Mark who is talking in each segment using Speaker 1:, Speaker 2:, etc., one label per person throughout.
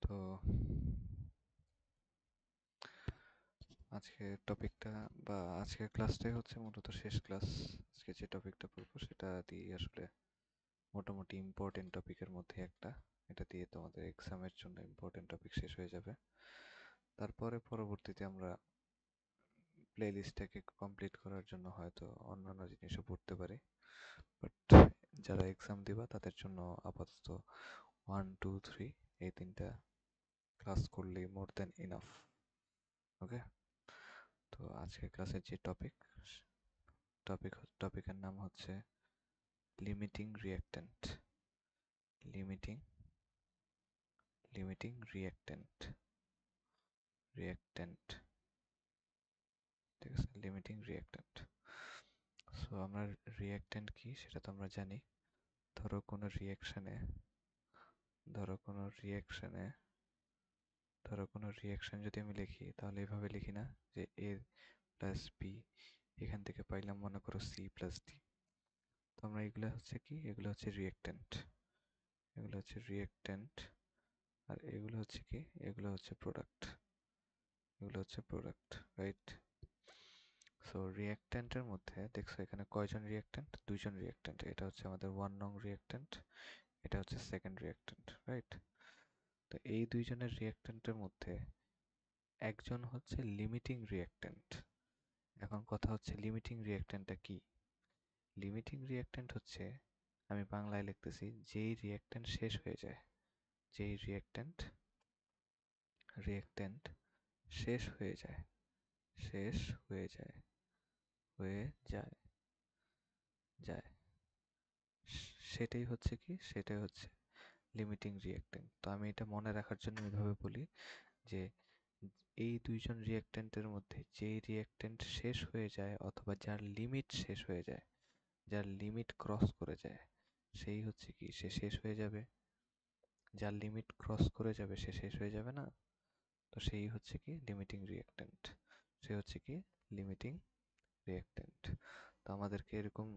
Speaker 1: তো আজকের টপিকটা বা আজকের ক্লাসটাই হচ্ছে মূলত শেষ ক্লাস। আজকে যে টপিকটা পড়বো সেটা দিয়ে আসলে মোটামুটি ইম্পর্টেন্ট টপিকের মধ্যে একটা। এটা দিয়ে তোমাদের এক্সামের জন্য ইম্পর্টেন্ট টপিক শেষ হয়ে যাবে। তারপরে পরবর্তীতে আমরা প্লে লিস্টটাকে কমপ্লিট করার জন্য হয়তো অন্যান্য জিনিসও পড়তে পারি, বাট যারা এক্সাম দিবা তাদের জন্য আপাতত 1 2 3 এই তিনটা ক্লাস করলেই মোর দেন ইনাফ। ওকে, তো আজকের ক্লাসের যে টপিকের নাম হচ্ছে limiting reactant. Limiting limiting reactant reactant ঠিক আছে, লিমিটিং রিঅ্যাক্ট্যান্ট। সো আমরা রিঅ্যাক্ট্যান্ট কি সেটা তো আমরা জানি। ধরো কোনো রিঅ্যাকশনে ধরো কোনো রিঅ্যাকশনে ধরো কোনো রিঅ্যাকশন যদি আমি লিখি তাহলে এভাবে লিখি না যে এ প্লাস বি, এখান থেকে পাইলাম মনে করো সি প্লাস ডি। তো আমরা এগুলো হচ্ছে কি, এগুলো হচ্ছে রিঅ্যাক্ট্যান্ট, এগুলো হচ্ছে রিঅ্যাক্ট্যান্ট। আর এগুলো হচ্ছে কি, এগুলো হচ্ছে প্রোডাক্ট, এগুলো হচ্ছে প্রোডাক্ট, রাইট? সো রিঅ্যাক্ট্যান্টের মধ্যে দেখছো এখানে কয়জন রিঅ্যাক্ট্যান্ট? দুইজন রিঅ্যাক্ট্যান্ট। এটা হচ্ছে আমাদের 1 নং রিঅ্যাক্ট্যান্ট, এটা হচ্ছে সেকেন্ড রিঅ্যাক্ট্যান্ট, রাইট? তো এই দুইজনের রিঅ্যাক্ট্যান্টের মধ্যে একজন হচ্ছে লিমিটিং রিঅ্যাক্ট্যান্ট। এখন কথা হচ্ছে লিমিটিং রিঅ্যাক্ট্যান্টটা কি? লিমিটিং রিঅ্যাক্ট্যান্ট হচ্ছে, আমি বাংলায় লিখতেছি, যেই রিঅ্যাক্ট্যান্ট শেষ হয়ে যায়, যেই রিঅ্যাক্ট্যান্ট রিঅ্যাক্ট্যান্ট শেষ হয়ে যায়, শেষ হয়ে যায়, হয়ে যায়, যায়, সেটাই হচ্ছে কি, সেটাই হচ্ছে লিমিটিং রিঅ্যাক্ট্যান্ট। তো আমি এটা মনে রাখার জন্য এভাবে বলি যে এই দুইজন রিঅ্যাক্ট্যান্টের মধ্যে যেই রিঅ্যাক্ট্যান্ট শেষ হয়ে যায় অথবা যার লিমিট শেষ হয়ে যায়, যার লিমিট ক্রস করে যায়, সেই হচ্ছে কি, সে শেষ হয়ে যাবে। যার লিমিট ক্রস করে যাবে সে শেষ হয়ে যাবে না? তো সেই হচ্ছে কি লিমিটিং রিঅ্যাক্ট্যান্ট, সে হচ্ছে কি লিমিটিং রিঅ্যাক্ট্যান্ট। তো আমাদেরকে এরকম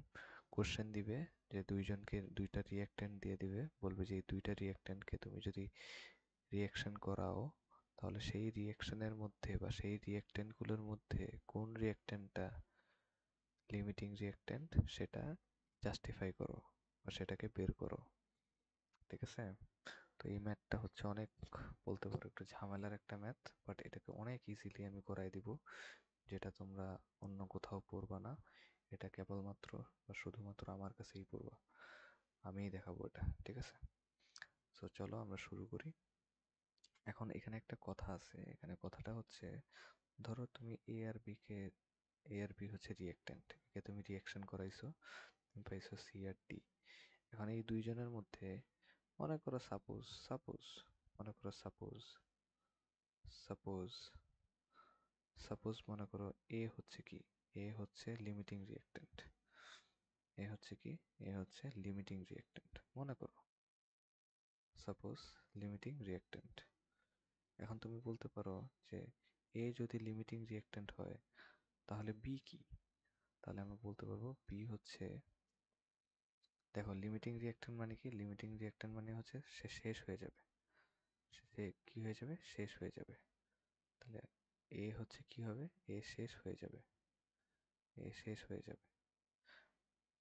Speaker 1: কোশ্চেন দিবে যে দুইজনকে দুইটা রিঅ্যাক্ট্যান্ট দিয়ে দিবে, বলবে যে এই দুইটা রিঅ্যাক্ট্যান্টকে তুমি যদি রিঅ্যাকশন করাও তাহলে সেই রিঅ্যাকশনের মধ্যে বা সেই রিঅ্যাক্ট্যান্টগুলোর মধ্যে কোন রিঅ্যাক্ট্যান্টটা লিমিটিং রিঅ্যাক্ট্যান্ট সেটা জাস্টিফাই করো বা সেটাকে বের করো, ঠিক আছে? তো এই ম্যাথটা হচ্ছে অনেক, বলতে পারো একটু ঝামেলার একটা ম্যাথ, বাট এটাকে অনেক ইজিলি আমি করাই দিব, যেটা তোমরা অন্য কোথাও পড়বা না। এটা কেবলমাত্র বা শুধুমাত্র আমার কাছেই পড়বা, আমিই দেখাবো এটা, ঠিক আছে? সো চলো আমরা শুরু করি। এখন এখানে একটা কথা আছে, এখানে কথাটা হচ্ছে, ধরো তুমি এ আর বি হচ্ছে রিঅ্যাক্ট্যান্ট, একে তুমি রিঅ্যাকশন করাইছো, তুমি পাইছো সি আর ডি। এখন এই দুইজনের মধ্যে মনে করো মনে করো সাপোজ সাপোজ মনে করো এ হচ্ছে কি, এ হচ্ছে লিমিটিং রিঅ্যাক্ট্যান্ট, এ হচ্ছে কি, এ হচ্ছে লিমিটিং রিঅ্যাক্ট্যান্ট মনে করো, সাপোজ লিমিটিং রিঅ্যাক্ট্যান্ট। এখন তুমি বলতে পারো যে এ যদি লিমিটিং রিঅ্যাক্ট্যান্ট হয় তাহলে বি কি? তাহলে আমরা বলতে পারবো বি হচ্ছে, দেখো লিমিটিং রিঅ্যাক্ট্যান্ট মানে কি, লিমিটিং রিঅ্যাক্ট্যান্ট মানে হচ্ছে সে শেষ হয়ে যাবে, সে কি হয়ে যাবে, শেষ হয়ে যাবে। তাহলে এ হচ্ছে কি হবে, এ শেষ হয়ে যাবে, এ শেষ হয়ে যাবে।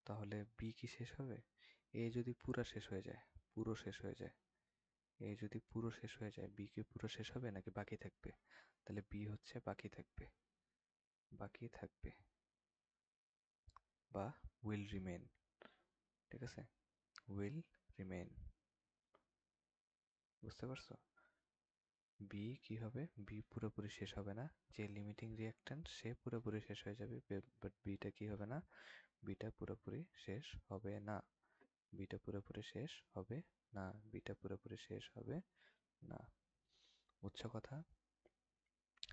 Speaker 1: তাহলে বি কি শেষ হবে? এ যদি পুরো শেষ হয়ে যায়, পুরো শেষ হয়ে যায়, এ যদি পুরো শেষ হয়ে যায়, বি কি পুরো শেষ হবে নাকি বাকি থাকবে? তাহলে বি হচ্ছে বাকি থাকবে, বাকি থাকবে বা উইল রিমেন, ঠিক আছে? উইল রিমেন, বুঝতে পারছো? বি কি হবে, বি পুরোপুরি শেষ হবে না, যে লিমিটিং রিঅ্যাক্ট্যান্ট সে পুরোপুরি শেষ হয়ে যাবে, বাট বিটা কি হবে না, বিটা পুরোপুরি শেষ হবে না, বিটা পুরোপুরি শেষ হবে না, বিটা পুরোপুরি শেষ হবে না। বুঝছো কথা?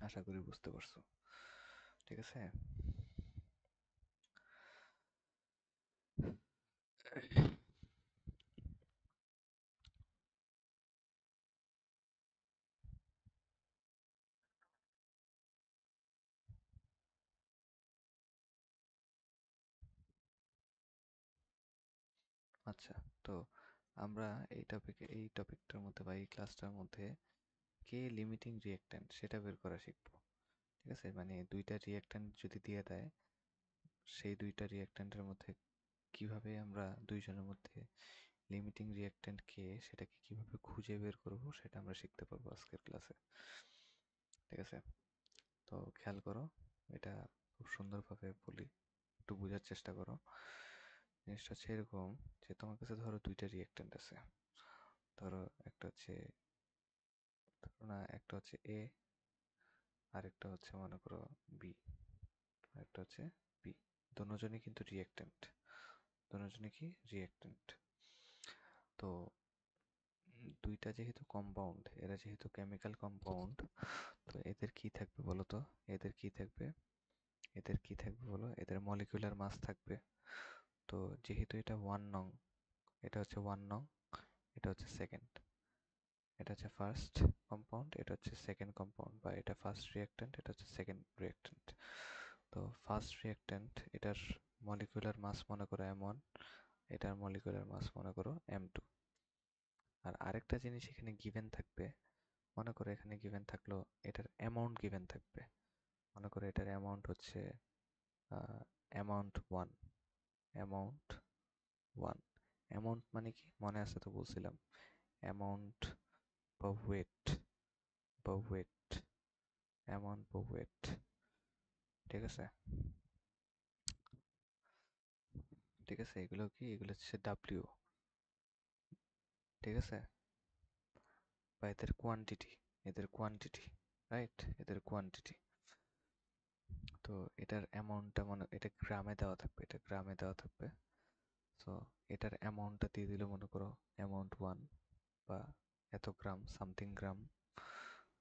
Speaker 1: আশা করি বুঝতে পারছো, ঠিক আছে? আচ্ছা, তো আমরা এই টপিকটার মধ্যে বা এই ক্লাসটার মধ্যে কে লিমিটিং রিঅ্যাক্ট্যান্ট সেটা বের করা শিখবো। ঠিক আছে, মানে দুইটা রিঅ্যাক্ট্যান্ট যদি দিয়ে দেয়, সেই দুইটা রিঅ্যাক্ট্যান্টের মধ্যে কিভাবে আমরা দুইজনের মধ্যে লিমিটিং রিঅ্যাক্ট্যান্ট কে সেটাকে কিভাবে খুঁজে বের করব সেটা আমরা শিখতে পারবো আজকের ক্লাসে। ঠিক আছে, তো খেয়াল করো, এটা খুব সুন্দরভাবে বলি, একটু বোঝার চেষ্টা করো। জিনিসটা হচ্ছে এরকম যে তোমার কাছে ধরো দুইটা রিঅ্যাক্ট্যান্ট আছে। ধরো একটা হচ্ছে, ধরো না, একটা হচ্ছে এ আর একটা হচ্ছে মনে করো বি, আর একটা হচ্ছে বি। দুজনই কিন্তু রিঅ্যাক্ট্যান্ট, দুজনই কি রিঅ্যাক্ট্যান্ট। তো দুইটা যেহেতু কম্পাউন্ড, এরা যেহেতু কেমিক্যাল কম্পাউন্ড, তো এদের কি থাকবে বলো তো? এদের কি থাকবে? এদের কি থাকবে বলো? এদের মলিকুলার মাস থাকবে। তো যেহেতু এটা 1 নং, এটা হচ্ছে 1 নং, এটা হচ্ছে সেকেন্ড, এটা হচ্ছে ফার্স্ট কম্পাউন্ড, এটা হচ্ছে সেকেন্ড কম্পাউন্ড, বা এটা ফার্স্ট রিঅ্যাক্ট্যান্ট, এটা হচ্ছে সেকেন্ড রিঅ্যাক্ট্যান্ট। তো ফার্স্ট রিঅ্যাক্ট্যান্ট, এটার মলিকুলার মাস মনে করো m1, এটার মলিকুলার মাস মনে করো m2। আর আরেকটা জিনিস এখানে গিভেন থাকবে, মনে করো এখানে গিভেন থাকলো, এটার অ্যামাউন্ট গিভেন থাকবে। মনে করো এটার অ্যামাউন্ট হচ্ছে অ্যামাউন্ট 1, অ্যামাউন্ট 1। অ্যামাউন্ট মানে কি মনে আছে তো, বলছিলাম অ্যামাউন্ট বা ওয়েট, বা ওয়েট, অ্যামাউন্ট বা ওয়েট। ঠিক আছে, ঠিক আছে, এগুলো কি? এগুলো হচ্ছে ডাব্লিউ। ঠিক আছে, বা এদের কোয়ান্টিটি, এদের কোয়ান্টিটি, রাইট, এদের কোয়ান্টিটি। তো এটার অ্যামাউন্টটা মনে, এটা গ্রামে দেওয়া থাকবে, এটা গ্রামে দেওয়া থাকবে। সো এটার অ্যামাউন্টটা দিয়ে দিলে মনে করো অ্যামাউন্ট 1 বা এত গ্রাম, সামথিং গ্রাম।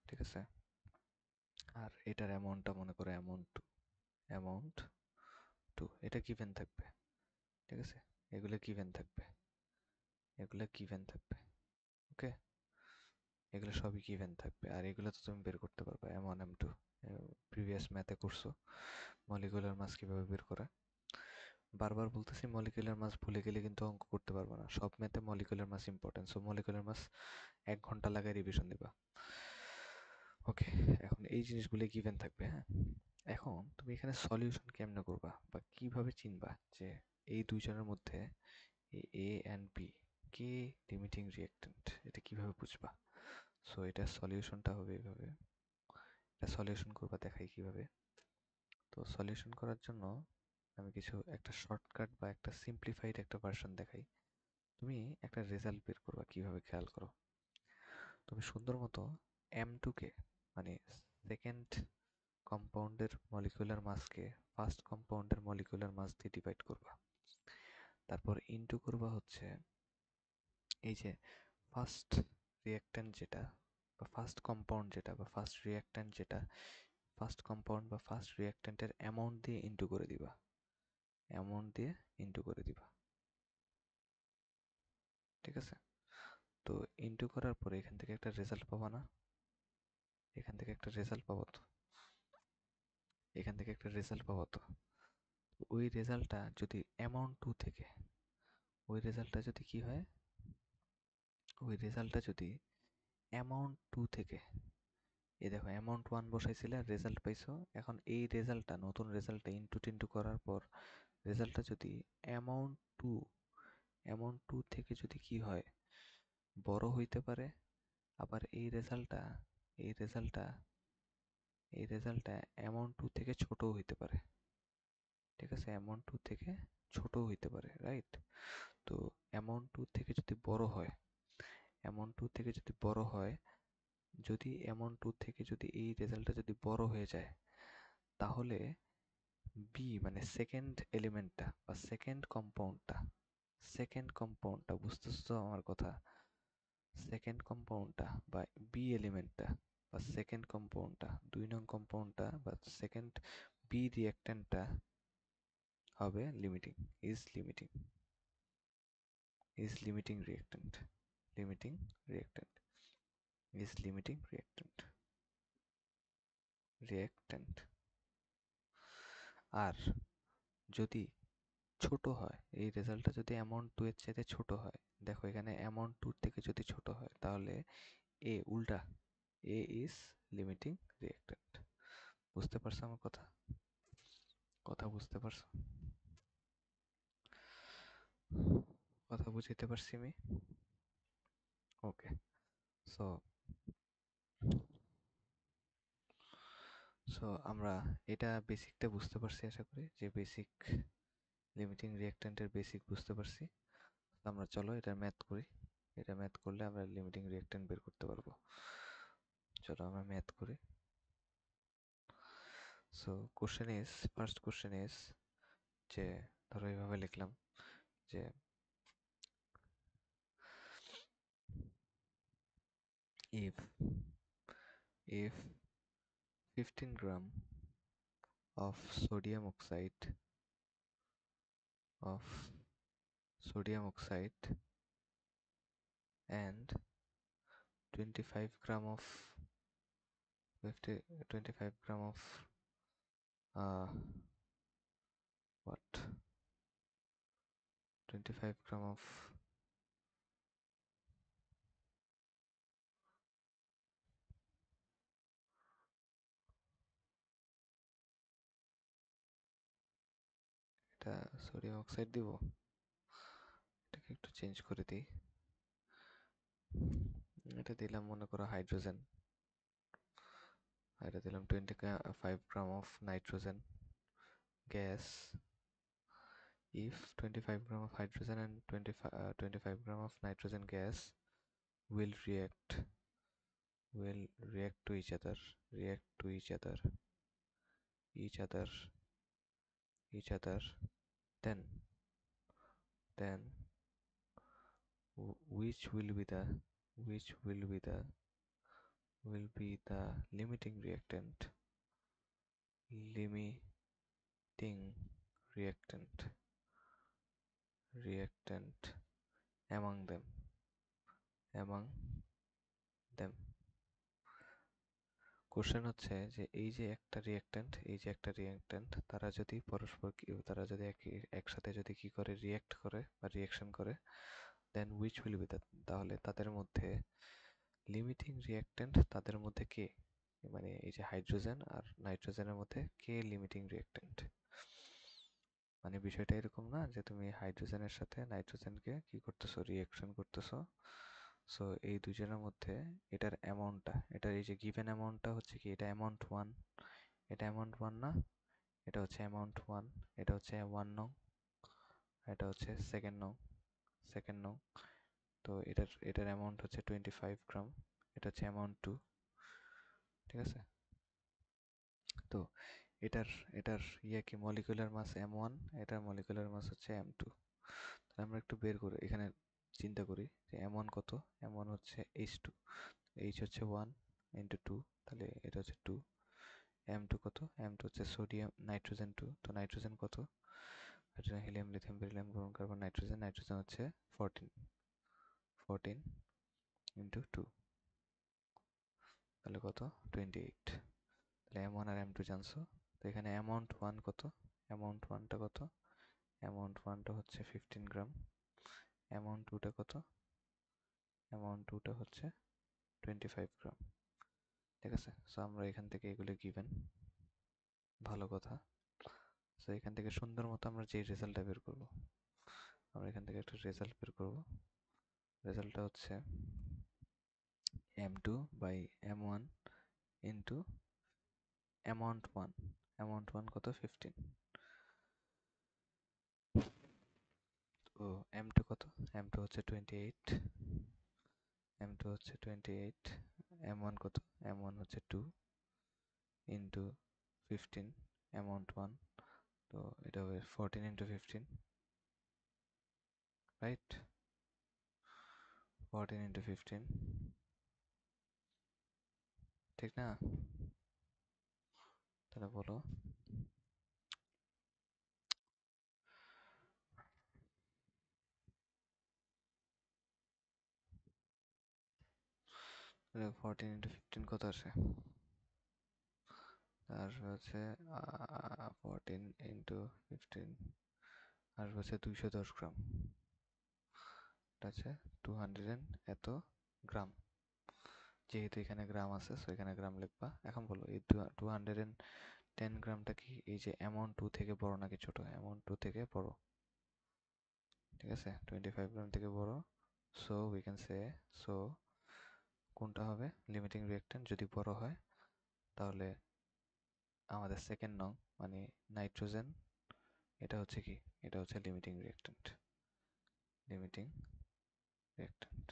Speaker 1: ঠিক আছে, আর এটার অ্যামাউন্টটা মনে করো অ্যামাউন্ট 2, অ্যামাউন্ট 2, এটা গিভেন থাকবে। ঠিক আছে, এগুলো গিভেন থাকবে, এগুলো গিভেন থাকবে। ওকে, এগুলো সবই গিভেন থাকবে, আর এগুলো তো তুমি বের করতে পারবে m1 m2, প্রিভিয়াস ম্যাথে করছো মলিকুলার মাস কিভাবে বের করে। বারবার বলতেছি মলিকুলার মাস ভুলে গেলে কিন্তু অঙ্ক করতে পারবো না, সব ম্যাথে molecular mass important. So molecular mass 1 ঘন্টা লাগায় রিভিশন দিবা। ওকে, এখন এই জিনিসগুলো গিভেন থাকবে। হ্যাঁ, এখন তুমি এখানে সলিউশন কেমনে করবা বা কিভাবে চিনবা যে এই দুইজনের মধ্যে এ অ্যান্ড বি কে লিমিটিং রিঅ্যাক্ট্যান্ট, এটা কিভাবে বুঝবা? সো এটা সলিউশনটা হবে এভাবে, এটা সলিউশন করবা, দেখাই কিভাবে। তো সলিউশন করার জন্য আমি কিছু একটা শর্টকাট বা একটা সিম্পলিফাইড একটা ভার্সন দেখাই। তুমি একটা রেজাল্ট বের করবা কিভাবে, খেয়াল করো। তুমি সুন্দর মতো m2 কে, মানে সেকেন্ড কম্পাউন্ডের মলিকুলার মাসকে ফার্স্ট কম্পাউন্ডের মলিকুলার মাস দিয়ে ডিভাইড করবা। তারপর ইনটু করবা হচ্ছে এই যে ফার্স্ট রিঅ্যাক্ট্যান্ট যেটা, বা ফার্স্ট কম্পাউন্ড যেটা, বা ফার্স্ট রিঅ্যাক্ট্যান্ট যেটা, ফার্স্ট কম্পাউন্ড বা ফার্স্ট রিঅ্যাক্ট্যান্টের অ্যামাউন্ট দিয়ে ইনটু করে দিবা, অ্যামাউন্ট দিয়ে ইনটু করে দিবা। ঠিক আছে, তো ইনটু করার পরে এখান থেকে একটা রেজাল্ট পাবা না? এখান থেকে একটা রেজাল্ট পাবো তো, এখান থেকে একটা রেজাল্ট পাবো তো। ওই রেজাল্টটা যদি অ্যামাউন্ট 2 থেকে, ওই রেজাল্টটা যদি কি হয়, ওই রেজাল্টটা যদি অ্যামাউন্ট 2 থেকে, এই দেখো অ্যামাউন্ট 1 বসাইছিলে আর রেজাল্ট পাইছো, এখন এই রেজাল্টটা, নতুন রেজাল্টটা ইনটু টিনটু করার পর রেজাল্টটা যদি অ্যামাউন্ট 2, অ্যামাউন্ট 2 থেকে যদি কি হয়, বড় হইতে পারে, আবার এই রেজাল্টটা, এই রেজাল্টটা, এই রেজাল্টটা অ্যামাউন্ট 2 থেকে ছোটও হইতে পারে। ঠিক আছে, অ্যামাউন্ট 2 থেকে ছোটও হইতে পারে, রাইট। তো অ্যামাউন্ট 2 থেকে যদি বড় হয়, অ্যামাউন্ট 2 থেকে যদি বড় হয়, যদি অ্যামাউন্ট 2 থেকে যদি এই রেজাল্টটা যদি বড় হয়ে যায়, তাহলে বি মানে সেকেন্ড এলিমেন্টটা বা সেকেন্ড কম্পাউন্ডটা, সেকেন্ড কম্পাউন্ডটা, বুঝতেছো তো আমার কথা? সেকেন্ড কম্পাউন্ডটা বা বি এলিমেন্টটা বা সেকেন্ড কম্পাউন্ডটা, 2 নং কম্পাউন্ডটা বা সেকেন্ড বি রিঅ্যাক্ট্যান্টটা হবে limiting, is limiting, is limiting reactant, limiting reactant, is limiting reactant, reactant. আর যদি ছোট হয়, এই রেজাল্টটা যদি অ্যামাউন্ট 2 এর চাইতে ছোট হয়, দেখো এখানে অ্যামাউন্ট 2 থেকে যদি ছোট হয়, তাহলে এ উল্টা, A is limiting reactant. বুঝতে পারছো আমার কথা? কথা বুঝতে পারছো? কথা বুঝাইতে পারছি আমি? ওকে। সো সো আমরা এটা বেসিকটা বুঝতে পারছি আশা করি, যে বেসিক লিমিটিং রিঅ্যাকট্যান্টের বেসিক বুঝতে পারছি। আমরা চলো এটা ম্যাথ করি। এটা ম্যাথ করলে আমরা লিমিটিং রিঅ্যাকট্যান্ট বের করতে পারবো। চলো আমরা ম্যাথ করি। সো ফার্স্ট কোশ্চেন ইজ, যে ধরো এইভাবে লিখলাম যে if if 15 gram of sodium oxide of sodium oxide and 25 gram of 25 gram of uh, what 25 gram of এটা সোডিয়াম অক্সাইড দিব, এটাকে একটু চেঞ্জ করে দিই। এটা দিলাম মনে করো হাইড্রোজেন, এটা দিলাম 25 gram of nitrogen gas. If 25 gram of hydrogen and 25 gram of nitrogen gas will react to each other, react to each other, each other, each other, then then which will be the which will be the limiting limiting reactant reactant among them. Question হচ্ছে যে এই যে একটা reactant তারা যদি একসাথে যদি কি করে রিঅ্যাক্ট করে বা রিঅ্যাকশন করে, দেন উইচ উইল বি দ্যাট, তাহলে তাদের মধ্যে লিমিটিং রিঅ্যাক্ট্যান্ট তাদের মধ্যে কে, মানে এই যে হাইড্রোজেন আর নাইট্রোজেনের মধ্যে কে লিমিটিং রিঅ্যাক্ট্যান্ট। মানে বিষয়টা এরকম না যে তুমি হাইড্রোজেনের সাথে নাইট্রোজেনকে কি করতেছো, রিঅ্যাকশন করতেছো। সো এই দুজনের মধ্যে এটার এটার এই যে গিভেন অ্যামাউন্টটা হচ্ছে কি, এটা অ্যামাউন্ট ওয়ান, এটা অ্যামাউন্ট ওয়ান না, এটা হচ্ছে অ্যামাউন্ট ওয়ান, এটা হচ্ছে ওয়ান নং, এটা হচ্ছে সেকেন্ড নং। তো এটার অ্যামাউন্ট হচ্ছে 25 গ্রাম, এটা হচ্ছে অ্যামাউন্ট টু। ঠিক আছে? তো এটার এটার কি মলিকুলার মাস m1, এটার মলিকুলার মাস হচ্ছে m2। তাহলে আমরা একটু বের করে এখানে চিন্তা করি যে m1 কত, m1 হচ্ছে h2, h হচ্ছে 1 ইন্টু 2, তাহলে এটা হচ্ছে 2। m2 কত, m2 হচ্ছে সোডিয়াম নাইট্রোজেন 2, তো নাইট্রোজেন কত, hydrogen helium lithium beryllium boron carbon nitrogen হচ্ছে 14 ইন্টু 2, তাহলে কত 28। তাহলে m1 আর m2 জানছো, তো এখানে অ্যামাউন্ট 1 কত, অ্যামাউন্ট 1টা কত, অ্যামাউন্ট 1টা হচ্ছে 15 গ্রাম, অ্যামাউন্ট 2টা কত, অ্যামাউন্ট 2টা হচ্ছে 25 গ্রাম। ঠিক আছে? সো আমরা এখান থেকে এগুলো গিভেন, ভালো কথা। সো এখান থেকে সুন্দর মতো আমরা যে রেজাল্টটা বের করব, আমরা এখান থেকে একটা রেজাল্ট বের করব। রেজাল্টটা হচ্ছে m2 by m1 into amount 1, amount 1 কত 15, তো m2 কত, m2 হচ্ছে 28, m2 হচ্ছে 28, m1 কত, m1 হচ্ছে 2 ইন্টু 15 অ্যামাউন্ট 1, তো এটা হবে 14 ইন্টু 15, রাইট? 14 ইন্টু 15, ঠিক না? তাহলে বলো 14 ইন্টু 15 কত আসে? আর হচ্ছে 14 ইন্টু 15 আর হচ্ছে 210 গ্রাম, এটা হচ্ছে 200 এত গ্রাম। যেহেতু এখানে গ্রাম আছে সো এখানে গ্রাম লিখবা। এখন বলো এই 210 গ্রামটা কি এই যে অ্যামাউন্ট 2 থেকে বড় নাকি ছোট? অ্যামাউন্ট 2 থেকে বড়, ঠিক আছে, 25 গ্রাম থেকে বড়। So we can say, so কোনটা হবে লিমিটিং রিঅ্যাকট্যান্ট? যদি বড় হয় তাহলে আমাদের সেকেন্ড নং মানে নাইট্রোজেন, এটা হচ্ছে কি, এটা হচ্ছে limiting reactant. Limiting reactant,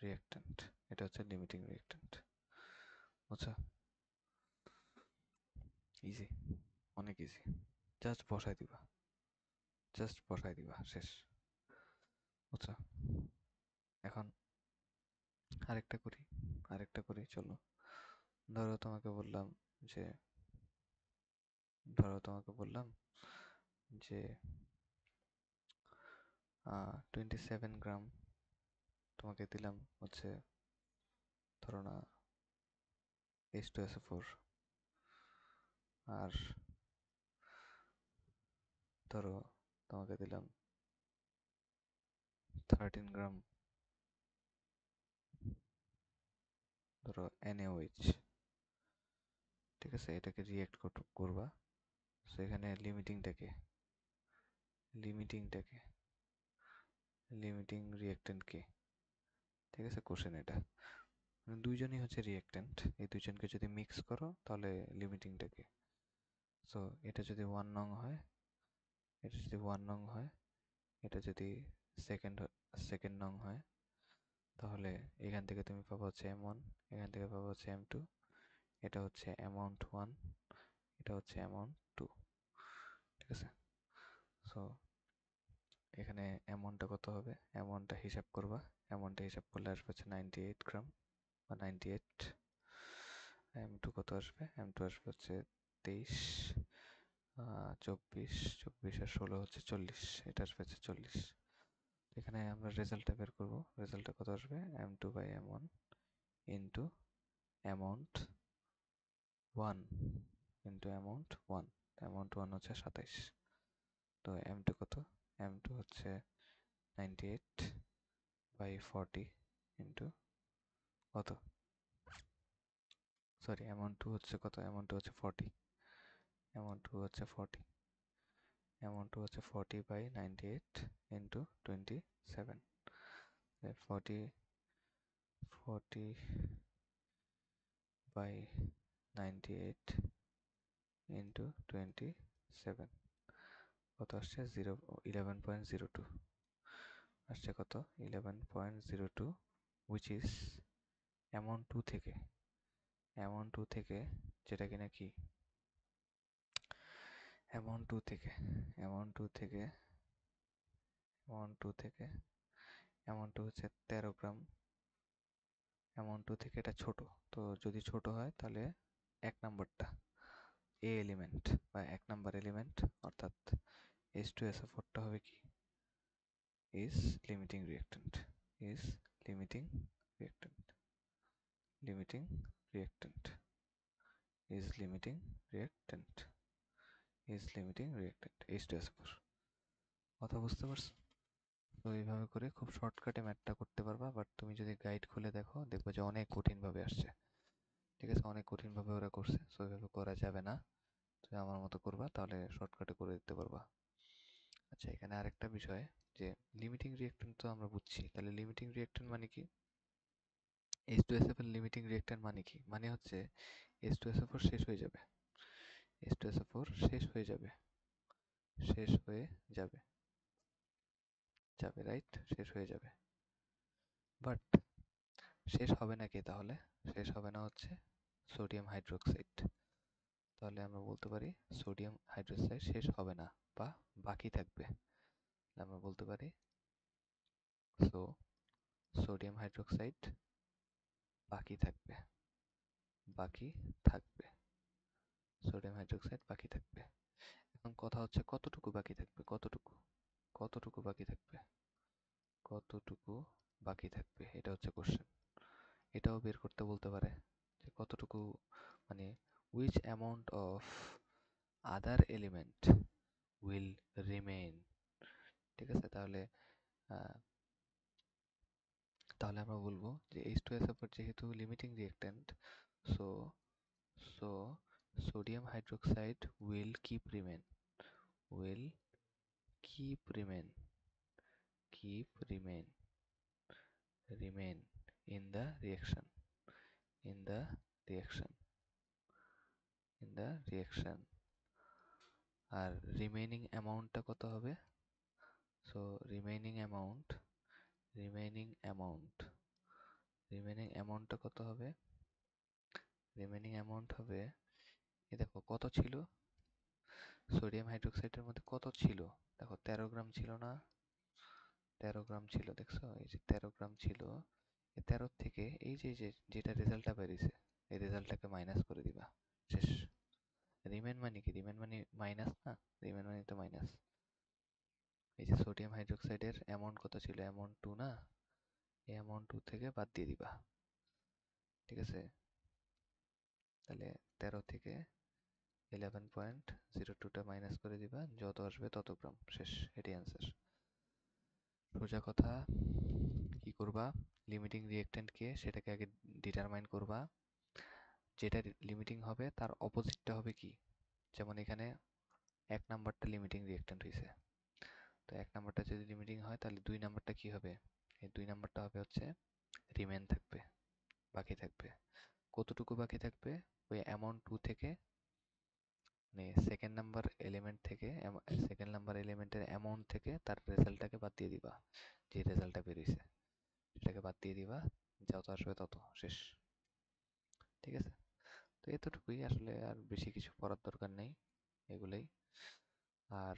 Speaker 1: reactant, এটা হচ্ছে লিমিটিং রিঅ্যাকট্যান্ট। আচ্ছা, ইজি, অনেক ইজি, জাস্ট বসাই দিবা, জাস্ট বসাই দিবা, শেষ। আচ্ছা, এখন আরেকটা করি, আরেকটা করি, চলো। ধরো তোমাকে বললাম যে, ধরো তোমাকে বললাম যে 27 গ্রাম তোমাকে দিলাম হচ্ছে, ধরো না H2SO4, আর ধরো তোমাকে দিলাম 13 গ্রাম ধরো NaOH, ঠিক আছে, এটাকে রিয়েক্ট করবা। সো এখানে লিমিটিংটাকে, লিমিটিংটাকে লিমিটিং রিয়েক্টেন্টকে, ঠিক আছে, কোশ্চেন এটা দুইজনই হচ্ছে রিয়েক্টেন্ট, এই দুইজনকে যদি মিক্স করো তাহলে লিমিটিংটাকে। সো এটা যদি 1 নং হয়, এটা যদি 1 নং হয়, এটা যদি সেকেন্ড সেকেন্ড নং হয়, তাহলে এখান থেকে তুমি পাবো হচ্ছে M1, এখান থেকে পাবো হচ্ছে M2, এটা হচ্ছে অ্যামাউন্ট 1, এটা হচ্ছে অ্যামাউন্ট 2, ঠিক আছে। সো এখানে অ্যামাউন্টটা কত হবে, অ্যামাউন্টটা হিসাব করবা, অ্যামাউন্টটা হিসাব করলে আসবে হচ্ছে 98 গ্রাম বা 98। M2 কত আসবে, M2 আসবে হচ্ছে 23, 24, 24 আর 16 হচ্ছে 40, এটা আসবে হচ্ছে 40। এখানে আমরা রেজাল্টটা বের করবো, রেজাল্টটা কত আসবে, M2 by M1 into amount 1 into amount 1, amount 1 হচ্ছে 27। তো M2 কত, M2 হচ্ছে 98 বাই 40 ইন্টু কত, সরি অ্যামাউন্ট 2 হচ্ছে কত, অ্যামাউন্ট 2 হচ্ছে 40, অ্যামাউন্ট 2 হচ্ছে 40, অ্যামাউন্ট 2 হচ্ছে 40 বাই 98 ইন্টু 27, 40 40 বাই 98 ইন্টু 27 কত আসছে, 11.02 আসছে, কত 11.02, উইচ ইজ অ্যামাউন্ট 2 থেকে, অ্যামাউন্ট 2 থেকে, যেটা কিনা কি অ্যামাউন্ট 2 থেকে, অ্যামাউন্ট 2 থেকে, অ্যামাউন্ট 2 থেকে, অ্যামাউন্ট 2 হচ্ছে 13 গ্রাম, অ্যামাউন্ট 2 থেকে এটা ছোট। তো যদি ছোট হয় তাহলে এক নাম্বারটা এ এলিমেন্ট বা এক নাম্বার এলিমেন্ট অর্থাৎ H2SO4টা হবে কি, is limiting reactant, is limiting reactant, limiting reactant, is limiting reactant, is limiting reactant H2SO4। কথা বুঝতে পারছো? তো এইভাবে করে খুব শর্টকাটে ম্যাথটা করতে পারবা, বাট তুমি যদি গাইড খুলে দেখো দেখবে যে অনেক কঠিন ভাবে আসছে, ঠিক আছে, অনেক কঠিন ভাবে ওরা করছে, সো এইভাবে করা যাবে না। তুমি আমার মতো করবা তাহলে শর্টকাটে করে দিতে পারবা। আচ্ছা, এখানে আরেকটা বিষয়, যে লিমিটিং রিঅ্যাকট্যান্ট তো আমরা বুঝছি, তাহলে লিমিটিং রিঅ্যাকট্যান্ট মানে কি, H2SO4 লিমিটিং রিঅ্যাকট্যান্ট মানে কি, মানে হচ্ছে H2SO4 শেষ হয়ে যাবে, H2SO4 শেষ হয়ে যাবে, শেষ হয়ে যাবে, যাবে, রাইট, শেষ হয়ে যাবে। বাট শেষ হবে না কি তাহলে, শেষ হবে না হচ্ছে সোডিয়াম হাইড্রোক্সাইড, তাহলে আমরা বলতে পারি সোডিয়াম হাইড্রোক্সাইড শেষ হবে না বা বাকি থাকবে, আমরা বলতে পারি সো সোডিয়াম হাইড্রোক্সাইড বাকি থাকবে, বাকি থাকবে, সোডিয়াম হাইড্রোক্সাইড বাকি থাকবে। এখন কথা হচ্ছে কতটুকু বাকি থাকবে, কতটুকু, কতটুকু বাকি থাকবে, কতটুকু বাকি থাকবে, এটা হচ্ছে কোশ্চেন। এটাও বের করতে বলতে পারে যে কতটুকু, মানে which amount of other element will remain, ঠিক আছে, তাহলে তাহলে আমরা বলবো যে H2SO4 যেহেতু limiting reactant, so so sodium hydroxide will keep remain will keep remain keep remain in the reaction in the reaction in the reaction আর remaining অ্যামাউন্টটা কত হবে? সো রিমেইনিং অ্যামাউন্টটা কত হবে? রিমেইনিং অ্যামাউন্ট হবে, এই দেখো কত ছিল সোডিয়াম হাইড্রোক্সাইডের মধ্যে, কত ছিল দেখো, 13 গ্রাম ছিল না? 13 গ্রাম ছিল, দেখছো? এই যে 13 গ্রাম ছিল, এই 13 থেকে এই যে যেটা রেজাল্টটা বেরিয়েছে, এই রেজাল্টটাকে মাইনাস করে দিবা, শেষ। রিমেন মানে কি? রিমেন মানে মাইনাস না? রিমেন মানে তো মাইনাস। এই যে সোডিয়াম হাইড্রোক্সাইডের অ্যামাউন্ট কত ছিল? অ্যামাউন্ট 2 না? এই অ্যামাউন্ট 2 থেকে বাদ দিয়ে দিবা, ঠিক আছে? তাহলে 13 থেকে 11.02টা মাইনাস করে দিবা, যত আসবে তত গ্রাম, শেষ। এটাই অ্যান্সার। সোজা কথা, কি করবা? লিমিটিং রিঅ্যাক্ট্যান্টকে সেটাকে আগে ডিটারমাইন করবা, যেটা লিমিটিং হবে তার অপোজিটটা হবে কি? যেমন এখানে 1 নাম্বারটা লিমিটিং রিঅ্যাক্ট্যান্ট হয়েছে, তো 1 নাম্বারটা যদি লিমিটিং হয় তাহলে 2 নাম্বারটা কি হবে? এই 2 নাম্বারটা হবে হচ্ছে রিমেন থাকবে, বাকি থাকবে। কতটুকু বাকি থাকবে? ওই অ্যামাউন্ট 2 থেকে, মানে সেকেন্ড নাম্বার এলিমেন্ট থেকে, সেকেন্ড নাম্বার এলিমেন্টের অ্যামাউন্ট থেকে তার রেজাল্টটাকে বাদ দিয়ে দিবা, যে রেজাল্টটা বেরিয়েছে সেটাকে বাদ দিয়ে দিবা, যত আসবে তত, শেষ। ঠিক আছে? তো এতটুকুই আসলে, আর বেশি কিছু পড়ার দরকার নেই, এগুলোই। আর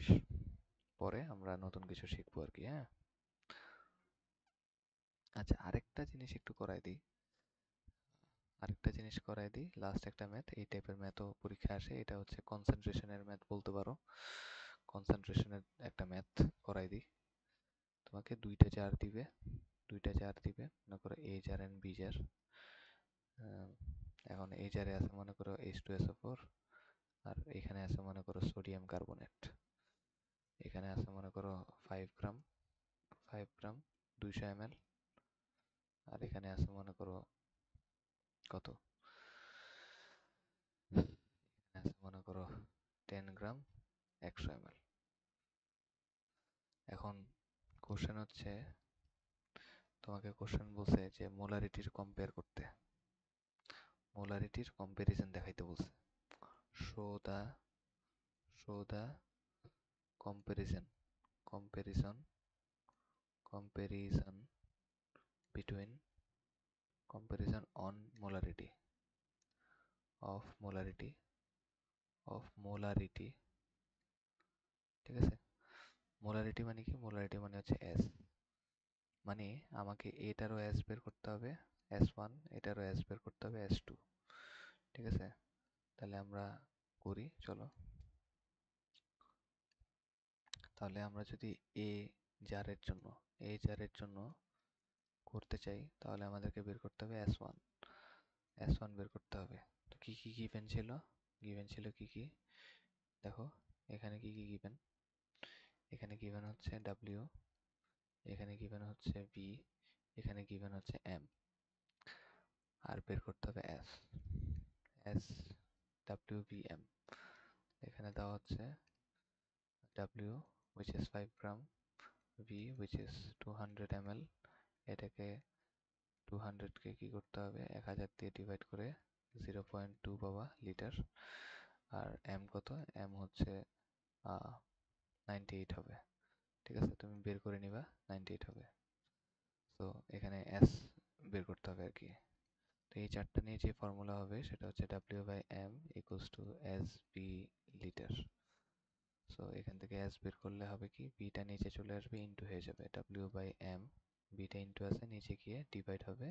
Speaker 1: পরে আমরা নতুন কিছু শিখবো আর কি, হ্যাঁ? আচ্ছা, আরেকটা জিনিস একটু করাই দিই, লাস্ট একটা ম্যাথ। এই টাইপের ম্যাথও পরীক্ষা আসে, এটা হচ্ছে কনসেন্ট্রেশনের ম্যাথ বলতে পারো। কনসেন্ট্রেশনের একটা ম্যাথ করাই দিই তোমাকে। দুইটা জার দিবে, মনে করো A jar and B jar. এখন এই জারে আছে মনে করো H2SO4, আর এখানে আছে মনে করো সোডিয়াম কার্বনেট। এখানে আছে মনে করো 5 গ্রাম 200 ml, আর এখানে আছে মনে করো কত, এখানে আছে মনে করো 10 গ্রাম 100 ml। এখন কোশ্চেন হচ্ছে, তোমাকে কোশ্চেন বলছে যে মোলারিটির কম্পারিজন দেখাইতে বলছে। Show the comparison comparison comparison between comparison on of molarity। ঠিক আছে? মোলারিটি মানে কি? মোলারিটি মানে হচ্ছে S, মানে আমাকে এটারও S বের করতে হবে S1, এটারও S বের করতে হবে S2। ঠিক আছে? তাহলে আমরা করি, চলো। তাহলে আমরা যদি এ জারের জন্য করতে চাই, তাহলে আমাদেরকে বের করতে হবে S1 বের করতে হবে। তো কি কি গিভেন ছিল? কি কি দেখো, এখানে কি কি গিভেন? এখানে গিভেন হচ্ছে W, এখানে গিভেন হচ্ছে V, এখানে গিভেন হচ্ছে M, আর বের করতে হবে S W V M। এখানে দেওয়া হচ্ছে W which is 5 gram, V which is 200 ml। এটাকে 200 কে কি করতে হবে? 1000 দিয়ে ডিভাইড করে 0.2 পাবা লিটার। আর M কত? M হচ্ছে 98 হবে। ঠিক আছে? তুমি বের করে নিবা, 98 হবে। তো এখানে S বের করতে হবে আর কি। তো এই চারটা নিয়ে যে ফর্মুলা হবে সেটা হচ্ছে W/M equals to SB litre. So এখান থেকে S বের করলে হবে কি? বিটা নিচে চলে আসবে, ইনটু হয়ে যাবে W/M, বিটা ইনটু আছে, নিচে গিয়ে ডিভাইড হবে,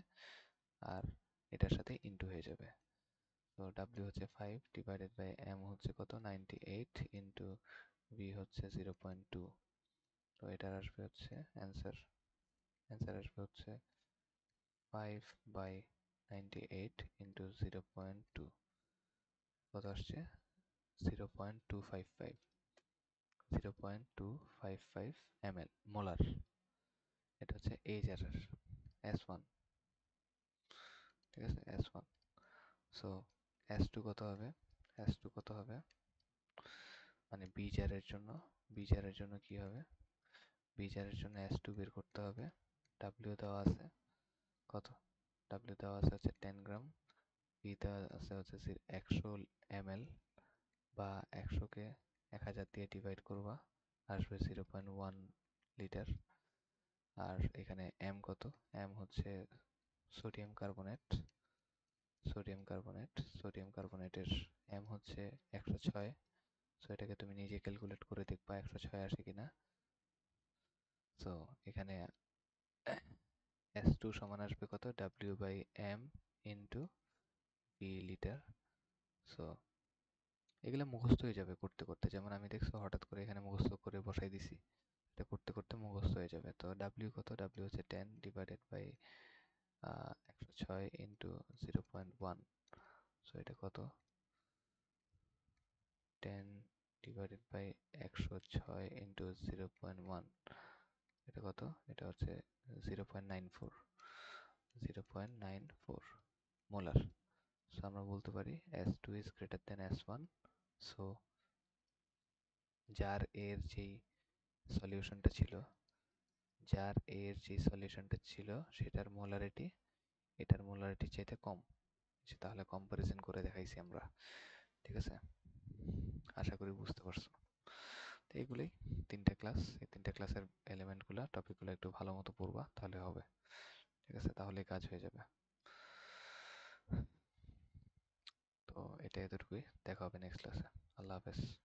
Speaker 1: আর এটার সাথে ইনটু হয়ে যাবে। তো W হচ্ছে 5 ডিভাইডেড বাই M হচ্ছে কত? 98 ইনটু V হচ্ছে 0.2। তো এটার আসবে হচ্ছে অ্যান্সার আসবে হচ্ছে 5/98 ইন্টু 0.2, কত আসছে? 0.255 ml মোলার। এটা হচ্ছে এই জারের। S1, ঠিক আছে, S1। সো S2 কত হবে? S2 কত হবে, মানে বিজারের জন্য, বিজারের জন্য কি হবে, বিজারের জন্য S2 বের করতে হবে। W দেওয়া আছে কত, W দেওয়া আছে হচ্ছে 10 গ্রাম, B দেওয়া আছে হচ্ছে 100 ml, বা 100-কে 1000 দিয়ে ডিভাইড করবা, আসবে 0.1 লিটার। আর এখানে M কত, M হচ্ছে sodium carbonate, sodium carbonate, sodium কার্বনেটের M হচ্ছে 106। সো এটাকে তুমি নিজে ক্যালকুলেট করে দেখবা 106 আসে কিনা। সো এখানে S2 সমান আসবে কত, W by M into B litre. So এগুলো মুখস্থ হয়ে যাবে করতে করতে, যেমন আমি দেখছো হঠাৎ করে এখানে মুখস্থ করে বসাই দিছি, এটা করতে করতে মুখস্থ হয়ে যাবে। তো W কত, W হচ্ছে 10 ডিভাইডেড বাই 106 ইন্টু 0.1। সো এটা কত, 10 ডিভাইডেড বাই 106 ইন্টু 0.1, এটা কত, এটা হচ্ছে 0.94, 0.94 মোলার। সো আমরা বলতে পারি S2 is greater than S1। So যার এর যেই সলিউশনটা ছিল, যার এর যে সলিউশনটা ছিল সেটার মোলারিটি এটার মোলারিটি চাইতে কম, তাহলে কম্পারিজন করে দেখাইছি আমরা, ঠিক আছে। আশা করি বুঝতে পারছো। তো এইগুলোই 3টা ক্লাস, এই 3টা ক্লাসের এলিমেন্টগুলো টপিকগুলো একটু ভালো মতো পড়বা, তাহলে হবে, ঠিক আছে, তাহলে কাজ হয়ে যাবে। তো এটা এতটুকুই, দেখা হবে নেক্সট ক্লাসে। আল্লাহ হাফেজ।